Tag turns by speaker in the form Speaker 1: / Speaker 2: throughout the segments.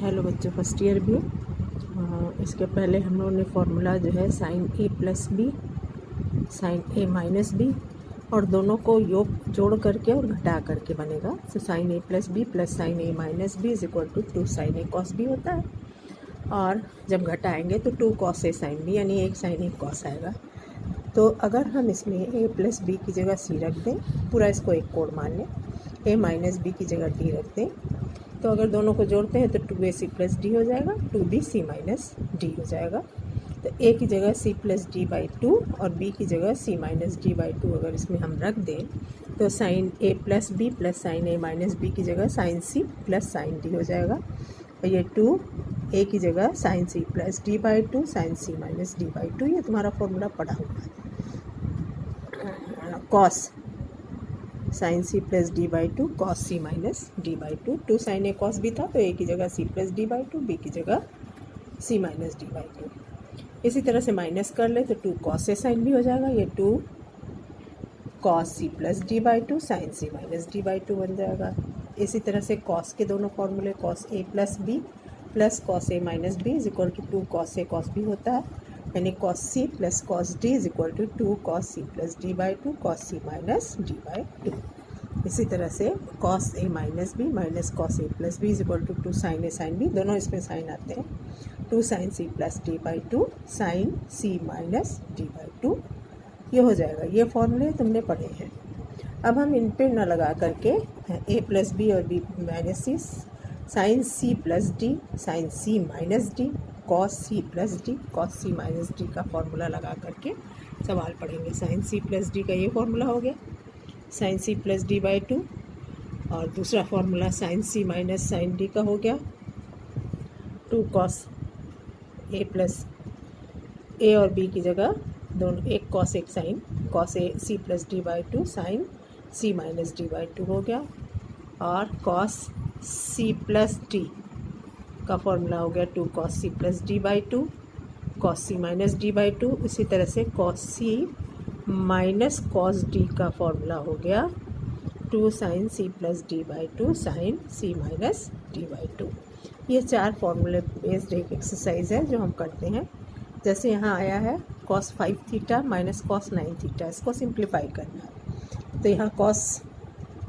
Speaker 1: Hello बच्चों, first year भी। इसके पहले हम लोगों ने फॉर्मूला जो है sign A plus B, sign A minus B और दोनों को योग जोड़ करके और घटा करके बनेगा। तो sine A plus B plus sine A minus B is equal to 2 sine A cos B होता है। और जब घटाएंगे तो 2 कॉस ए साइन बी, यानी 1 साइन ए कॉस आएगा। तो अगर हम इसमें ए प्लस बी की जगह सी रख दें, पूरा इसको एक कोड मान लें, ए माइनस बी की जगह डी रख दें, तो अगर दोनों को जोड़ते हैं तो 2ac प्लस डी हो जाएगा, 2bc माइनस डी हो जाएगा। तो a की जगह c प्लस डी बाई 2 और b की जगह c माइनस डी बाई 2 अगर इसमें हम रख दें तो sine a plus B plus sine a minus B की जगह sine c plus sine D हो जाएगा। और ये 2a की जगह sine c plus D by 2 sine c minus D by 2, ये तुम्हारा फॉर्मूला पड़ा हुआ है। Cos sine C plus D by 2 cos C minus D by 2, 2 sine A cos भी था तो ए की जगह C plus D by 2, B की जगह सी माइनस डी बाई 2। इसी तरह से माइनस कर ले तो 2 कॉस ए साइन भी हो जाएगा, ये 2 cos C plus D by 2 sine C minus D by 2 बन जाएगा। इसी तरह से कॉस के दोनों फॉर्मूले cos A plus B plus cos A minus B is equal to 2 cos A cos B होता है, यानी cos C plus cos D is equal to 2 cos C plus D by 2 cos C minus D by 2। इसी तरह से cos A minus B minus cos A plus B is equal to 2 sine A sine B, दोनों इसमें sine आते हैं, 2 sine C plus D by 2 sine C minus D by 2, ये हो जाएगा। ये फॉर्मूले तुमने पढ़े हैं। अब हम इन पे न लगा करके ए प्लस बी और B minus C, sine C plus D sine C minus D cos C plus D cos C minus D का फॉर्मूला लगा करके सवाल पढ़ेंगे। साइन सी प्लस डी का ये फॉर्मूला हो गया, sine C plus D by 2, और दूसरा formula sine C minus sine D का हो गया 2 कॉस ए प्लस ए और बी की जगह दोनों एक कॉस एक sine cos A C plus D by 2 sine C minus D by 2 हो गया। और कॉस सी प्लस डी का फॉर्मूला हो गया 2 cos C plus D by 2 cos C minus D by 2। इसी तरह से cos C minus cos D का फॉर्मूला हो गया 2 sine C plus D by 2 sine C minus D by 2। ये 4 फॉर्मूले बेस्ड एक एक्सरसाइज है जो हम करते हैं। जैसे यहाँ आया है cos 5 theta minus cos 9 theta, इसको सिंप्लीफाई करना है। तो यहाँ कॉस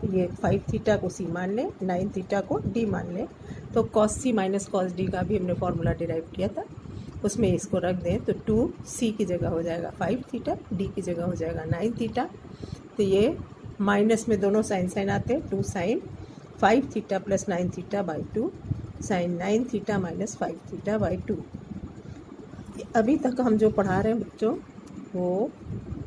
Speaker 1: ये 5 थीटा को सी मान लें, 9 थीटा को डी मान लें, तो cos C minus cos D का भी हमने फॉर्मूला डिराइव किया था, उसमें इसको रख दें तो 2 सी की जगह हो जाएगा 5 थीटा, डी की जगह हो जाएगा 9 थीटा। तो ये माइनस में दोनों साइन साइन आते हैं, 2 sine 5 theta plus 9 theta by 2 sine 9 theta minus 5 theta by 2। अभी तक हम जो पढ़ा रहे हैं बच्चों वो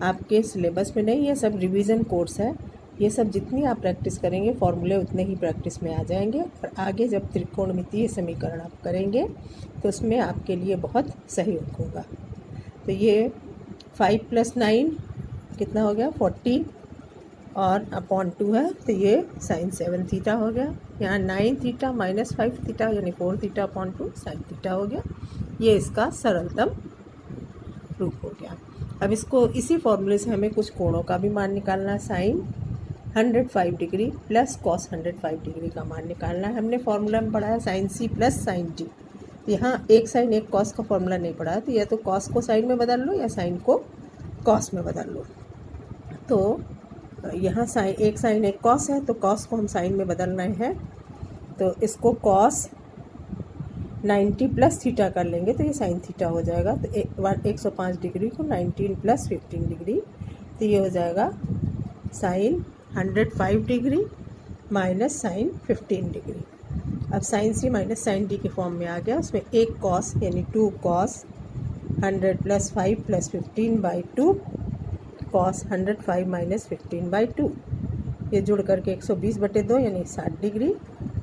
Speaker 1: आपके सिलेबस में नहीं, ये सब रिवीजन कोर्स है। ये सब जितनी आप प्रैक्टिस करेंगे फॉर्मूले उतने ही प्रैक्टिस में आ जाएंगे, और आगे जब त्रिकोणमितीय समीकरण आप करेंगे तो उसमें आपके लिए बहुत सहयोग होगा। तो ये 5 प्लस 9 कितना हो गया 14 और अपॉन 2 है, तो ये साइन 7 थीटा हो गया। यहाँ 9 थीटा माइनस 5 थीटा यानी 4 थीटा अपॉन 2 साइन थीटा हो गया। ये इसका सरलतम रूप हो गया। अब इसको इसी फॉर्मूले से हमें कुछ कोणों का भी मान निकालना है। Sine 105 degree plus cos 105 degree का मान निकालना है। हमने फॉर्मूला में पढ़ा है sine C plus sine D, यहाँ एक साइन एक कॉस का फॉर्मूला नहीं पढ़ा है, तो या तो कॉस को साइन में बदल लो या साइन को कॉस में बदल लो। तो यहाँ एक साइन एक कॉस है, तो कॉस को हम साइन में बदल रहे हैं, तो इसको कॉस 90 प्लस थीटा कर लेंगे तो ये साइन थीटा हो जाएगा। तो 105 डिग्री को 19 प्लस 15 डिग्री, तो ये हो जाएगा sine 105 degree minus sine 15 degree. अब sine C minus sine D के फॉर्म में आ गया, उसमें एक कॉस यानी 2 cos 100 plus 5 plus 15 by 2 cos 105 minus 15 by 2, ये जुड़ करके 120/2 यानी 60 डिग्री,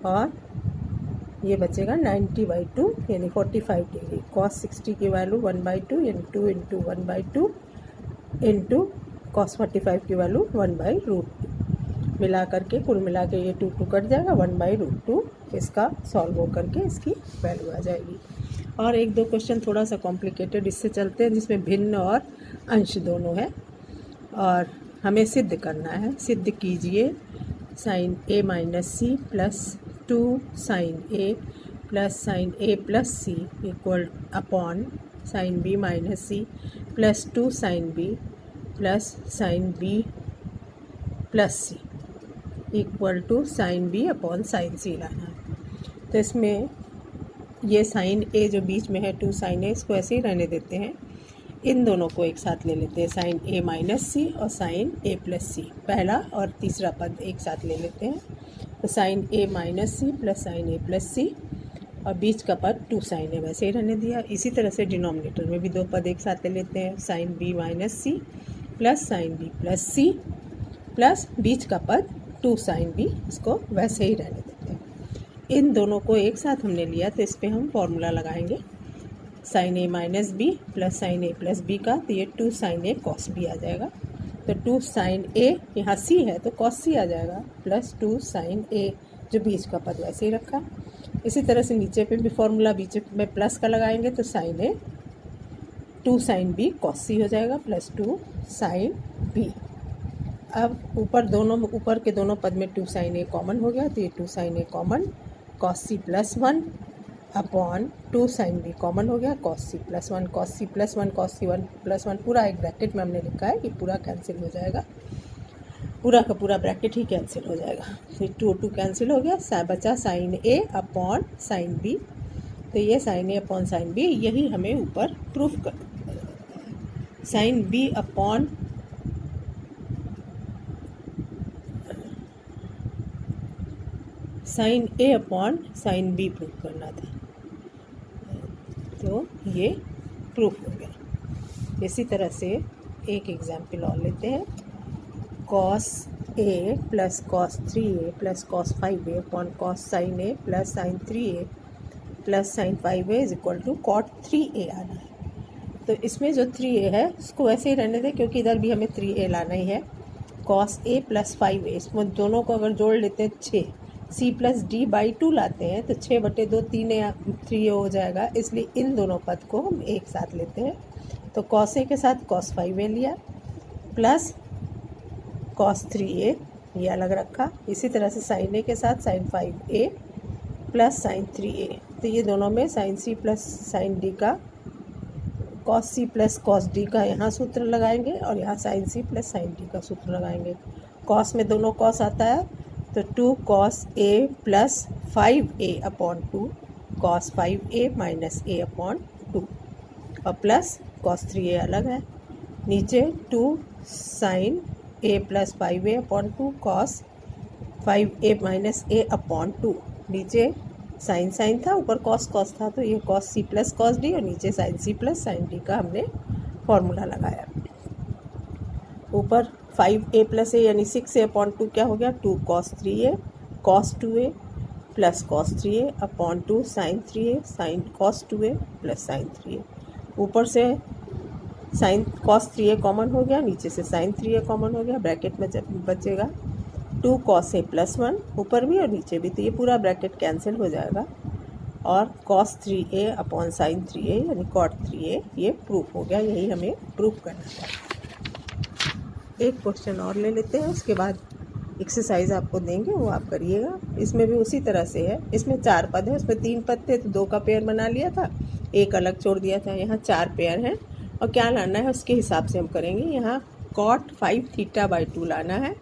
Speaker 1: और ये बचेगा 90 बाई 2 यानी 45 डिग्री। कॉस 60 की वैल्यू 1/2 यानी 2 इंटू 1/2 इंटू कॉस 45 की वैल्यू 1/√2, मिला करके कुल मिला के ये 2 कट जाएगा, 1/√2 इसका सॉल्व हो करके इसकी वैल्यू आ जाएगी। और एक दो क्वेश्चन थोड़ा सा कॉम्प्लिकेटेड इससे चलते हैं, जिसमें भिन्न और अंश दोनों है और हमें सिद्ध करना है। सिद्ध कीजिए sine A minus C plus 2 sine A plus sine A plus C equal upon sine B minus C plus 2 sine B plus sine B plus C equal to sine B upon sine C लाना है। तो इसमें ये sign ए जो बीच में है 2 sine ए, इसको ऐसे ही रहने देते हैं। इन दोनों को एक साथ ले लेते हैं, साइन ए माइनस सी और साइन ए प्लस सी, पहला और तीसरा पद एक साथ ले लेते हैं। तो sine A minus C plus sine A plus सी और बीच का पद 2 साइन ए वैसे ही रहने दिया। इसी तरह से डिनोमिनेटर में भी 2 पद एक साथ ले लेते हैं, sine B minus C plus sine B plus C plus बीच का पद 2 साइन बी, इसको वैसे ही रहने देते हैं। इन दोनों को एक साथ हमने लिया तो इस पर हम फॉर्मूला लगाएंगे sign A minus B plus sine A plus B का, तो ये 2 साइन ए कॉस बी आ जाएगा। तो 2 साइन ए, यहाँ सी है तो कॉस सी आ जाएगा, प्लस 2 साइन ए जो बीच का पद वैसे ही रखा। इसी तरह से नीचे पे भी फॉर्मूला बीच में प्लस का लगाएंगे तो साइन ए 2 साइन बी कॉस सी हो जाएगा प्लस 2 साइन बी। अब ऊपर के दोनों पद में 2 साइन ए कॉमन हो गया तो ये 2 sine A common, cos C plus 1 upon 2 sine B common हो गया, cos C plus 1 cos C plus 1 cos C 1 plus 1, पूरा एक ब्रैकेट में हमने लिखा है, ये पूरा कैंसिल हो जाएगा, पूरा का पूरा ब्रैकेट ही कैंसिल हो जाएगा। फिर 2 कैंसिल हो गया, बचा साइन ए अपॉन साइन बी। तो ये साइन ए अपॉन साइन बी, यही हमें ऊपर प्रूफ कर, साइन बी अपॉन साइन ए अपॉन साइन बी प्रूफ करना था, तो ये प्रूफ हो गया। इसी तरह से एक एग्जाम्पल और लेते हैं, cos A plus cos 3a plus cos 5a upon cos sine A plus sine 3a plus sine 5a is equal to cot 3a आना है। तो इसमें जो 3a है उसको वैसे ही रहने दें क्योंकि इधर भी हमें 3a लाना ही है। कॉस a प्लस 5a, इसमें दोनों को अगर जोड़ लेते हैं 6, c प्लस डी बाई 2 लाते हैं तो 6/2 3a हो जाएगा, इसलिए इन दोनों पद को हम एक साथ लेते हैं। तो कॉस ए के साथ कॉस 5a लिया प्लस कॉस 3a ये अलग रखा। इसी तरह से साइन ए के साथ sign 5a plus sine 3a, तो ये दोनों में sine C plus sine D का, cos C plus cos D का यहाँ सूत्र लगाएंगे और यहाँ sine C plus sine D का सूत्र लगाएंगे। कॉस में दोनों कॉस आता है तो 2 cos A plus 5a upon 2 cos 5a minus a upon 2 और प्लस कॉस 3a अलग है। नीचे 2 sine a plus 5a upon 2 cos 5a minus a upon 2, नीचे साइन साइन था ऊपर कॉस कॉस था, तो ये cos C plus cos D और नीचे sine C plus sine D का हमने फॉर्मूला लगाया। ऊपर 5a प्लस ए यानी 6a अपॉन 2 क्या हो गया, 2 cos 3a cos 2a plus cos 3a upon 2 sine 3a sine cos 2a plus sine 3a। ऊपर से साइन कॉस 3a कॉमन हो गया, नीचे से साइन 3a कॉमन हो गया, ब्रैकेट में बचेगा 2 कॉस ए प्लस 1 ऊपर भी और नीचे भी, तो ये पूरा ब्रैकेट कैंसिल हो जाएगा और cos 3a upon sine 3a यानी कॉट 3a ये प्रूफ हो गया। यही हमें प्रूफ करना था। एक क्वेश्चन और ले लेते हैं, उसके बाद एक्सरसाइज आपको देंगे वो आप करिएगा। इसमें भी उसी तरह से है, इसमें 4 पद है, उसमें 3 पद थे तो 2 का पेयर बना लिया था, एक अलग छोड़ दिया था। यहाँ 4 पेयर हैं और क्या लाना है उसके हिसाब से हम करेंगे। यहाँ कॉट 5 थीटा बाई 2 लाना है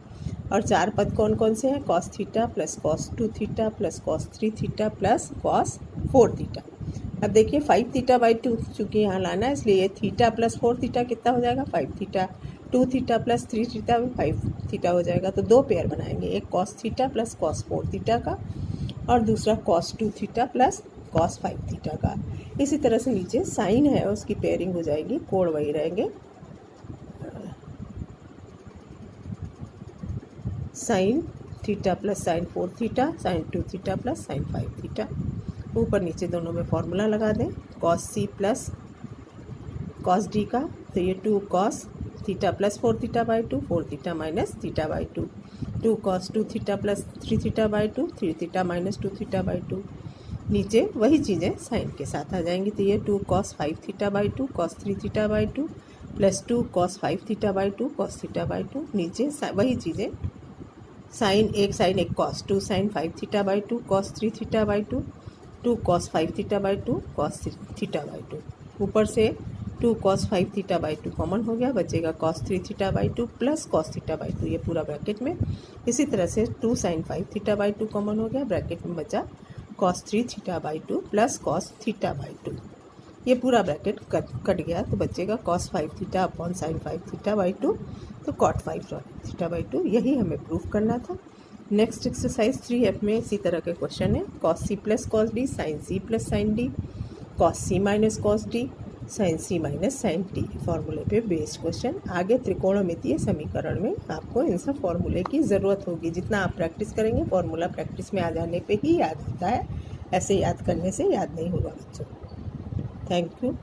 Speaker 1: और 4 पद कौन कौन से हैं, cos theta plus cos 2 theta plus cos 3 theta plus cos 4 theta. अब देखिए 5 थीटा बाई 2 चूँकि यहाँ लाना है इसलिए ये थीटा प्लस 4 थीटा कितना हो जाएगा, 5 theta, 2 theta plus 3 theta 5 theta हो जाएगा। तो 2 पेयर बनाएंगे, एक cos theta plus cos 4 theta का और दूसरा cos 2 theta plus cos 5 theta का। इसी तरह से नीचे साइन है उसकी पेयरिंग हो जाएगी, कोड वही रहेंगे, sine theta plus sine 4 theta sine 2 theta plus sine 5 theta. ऊपर नीचे दोनों में फॉर्मूला लगा दें, cos C plus cos D का, तो ये 2 cos theta plus 4 theta by 2 4 theta minus theta by 2, 2 cos 2 theta plus 3 theta by 2 3 theta minus 2 theta by 2। नीचे वही चीज़ें साइन के साथ आ जाएंगी, तो ये 2 cos 5 theta by 2 cos 3 theta by 2 plus 2 cos 5 theta by 2 cos theta by 2। नीचे वही चीज़ें साइन एक cos 2 sine 5 theta by 2 cos 3 theta by 2 2 cos 5 theta by 2 cos theta by 2। ऊपर से 2 cos 5 थीटा बाई 2 कॉमन हो गया, बचेगा cos 3 theta by 2 plus cos theta by 2, ये पूरा ब्रैकेट में। इसी तरह से 2 sin 5 थीटा बाई 2 कॉमन हो गया, ब्रैकेट में बचा cos 3 theta by 2 plus cos theta by 2, ये पूरा ब्रैकेट कट गया, तो बचेगा cos 5 theta upon sin 5 theta by 2, तो cot 5 थीटा बाई 2। यही हमें प्रूफ करना था। नेक्स्ट एक्सरसाइज 3F में इसी तरह के क्वेश्चन है। cos c plus cos D, sine C plus sine D, cos c minus cos D, sine C minus sine D, फॉर्मूले पे बेस्ड क्वेश्चन। आगे त्रिकोणमितीय समीकरण में आपको इन सब फॉर्मूले की ज़रूरत होगी। जितना आप प्रैक्टिस करेंगे फॉर्मूला प्रैक्टिस में आ जाने पे ही याद होता है, ऐसे याद करने से याद नहीं होगा बच्चों। Thank you.